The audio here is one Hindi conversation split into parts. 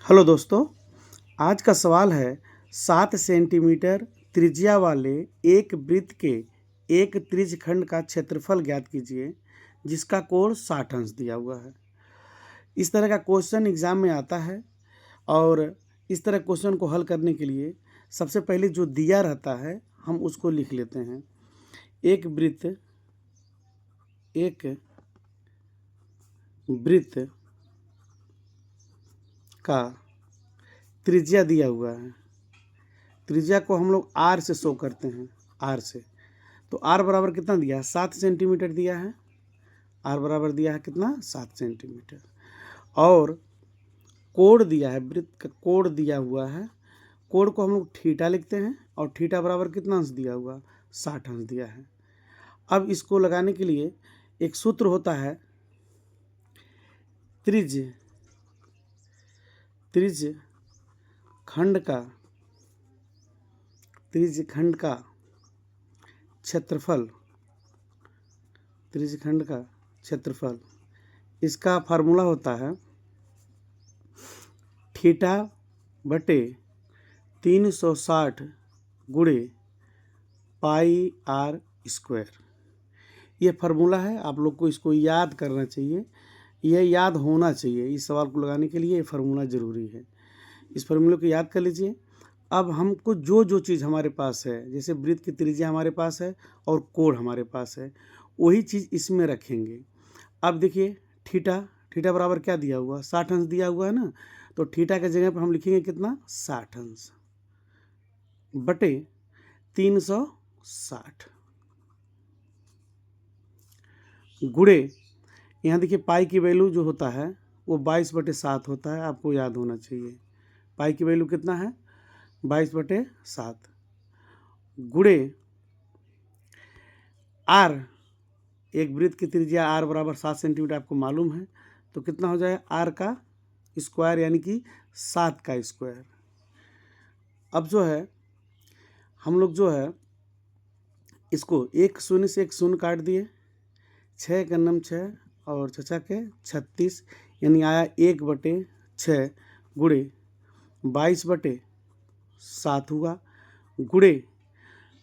हेलो दोस्तों, आज का सवाल है 7 सेंटीमीटर त्रिज्या वाले एक वृत्त के एक त्रिज्यखंड का क्षेत्रफल ज्ञात कीजिए जिसका कोण 60 अंश दिया हुआ है। इस तरह का क्वेश्चन एग्जाम में आता है और इस तरह क्वेश्चन को हल करने के लिए सबसे पहले जो दिया रहता है हम उसको लिख लेते हैं। एक वृत्त का त्रिज्या दिया हुआ है। त्रिज्या को हम लोग आर से शो करते हैं, आर से। तो आर बराबर कितना दिया है? 7 सेंटीमीटर दिया है। आर बराबर दिया है कितना? 7 सेंटीमीटर। और कोण दिया है, वृत्त का कोण दिया हुआ है। कोण को हम लोग थीटा लिखते हैं और थीटा बराबर कितना अंश दिया हुआ? 60 अंश दिया है। अब इसको लगाने के लिए एक सूत्र होता है, त्रिज्य खंड का क्षेत्रफल, इसका फार्मूला होता है थीटा बटे 360 गुणे पाई आर स्क्वायर। ये फार्मूला है, आप लोग को इसको याद करना चाहिए, यह याद होना चाहिए। इस सवाल को लगाने के लिए ये फार्मूला ज़रूरी है। इस फार्मूले को याद कर लीजिए। अब हमको जो चीज़ हमारे पास है, जैसे वृत्त की त्रिज्या हमारे पास है और कोण हमारे पास है, वही चीज़ इसमें रखेंगे। अब देखिए थीटा बराबर क्या दिया हुआ? 60 अंश दिया हुआ है ना। तो थीटा के जगह पर हम लिखेंगे कितना? 60 अंश बटे 360 गुणे, यहाँ देखिए पाई की वैल्यू जो होता है वो 22/7 होता है, आपको याद होना चाहिए। पाई की वैल्यू कितना है? 22/7 गुणे आर, एक वृत्त की त्रिज्या आर बराबर 7 सेंटीमीटर आपको मालूम है, तो कितना हो जाए? आर का स्क्वायर यानी कि 7 का स्क्वायर। अब जो है हम लोग जो है इसको एक शून्य से एक शून्य काट दिए, 6 का नम 6 और 6 के 36, यानी आया 1/6 गुणे 22/7 हुआ, गुणे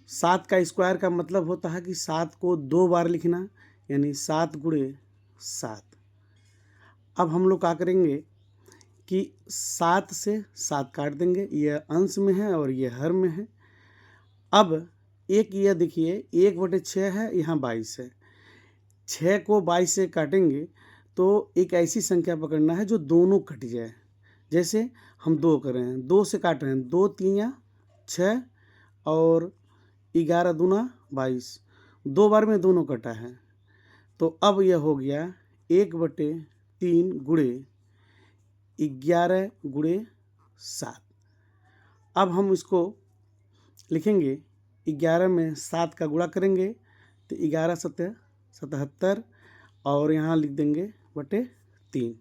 7 का स्क्वायर का मतलब होता है कि 7 को 2 बार लिखना, यानी 7 गुणे 7। अब हम लोग क्या करेंगे कि 7 से 7 काट देंगे, यह अंश में है और यह हर में है। अब एक यह देखिए 1/6 है, यहाँ 22 है। 6 को 22 से काटेंगे तो एक ऐसी संख्या पकड़ना है जो दोनों कट जाए। जैसे हम 2 कर रहे हैं, 2 से काट रहे हैं, 2 3 6 और 11 दूना 22, 2 बार में दोनों कटा है। तो अब यह हो गया 1/3 गुणे 11 गुणे 7। अब हम इसको लिखेंगे, 11 में 7 का गुणा करेंगे तो 11 7 77 और यहाँ लिख देंगे बटे 3।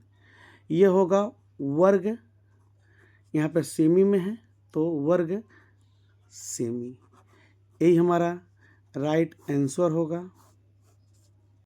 ये होगा वर्ग, यहाँ पर सेमी में है तो वर्ग सेमी। यही हमारा राइट आंसर होगा।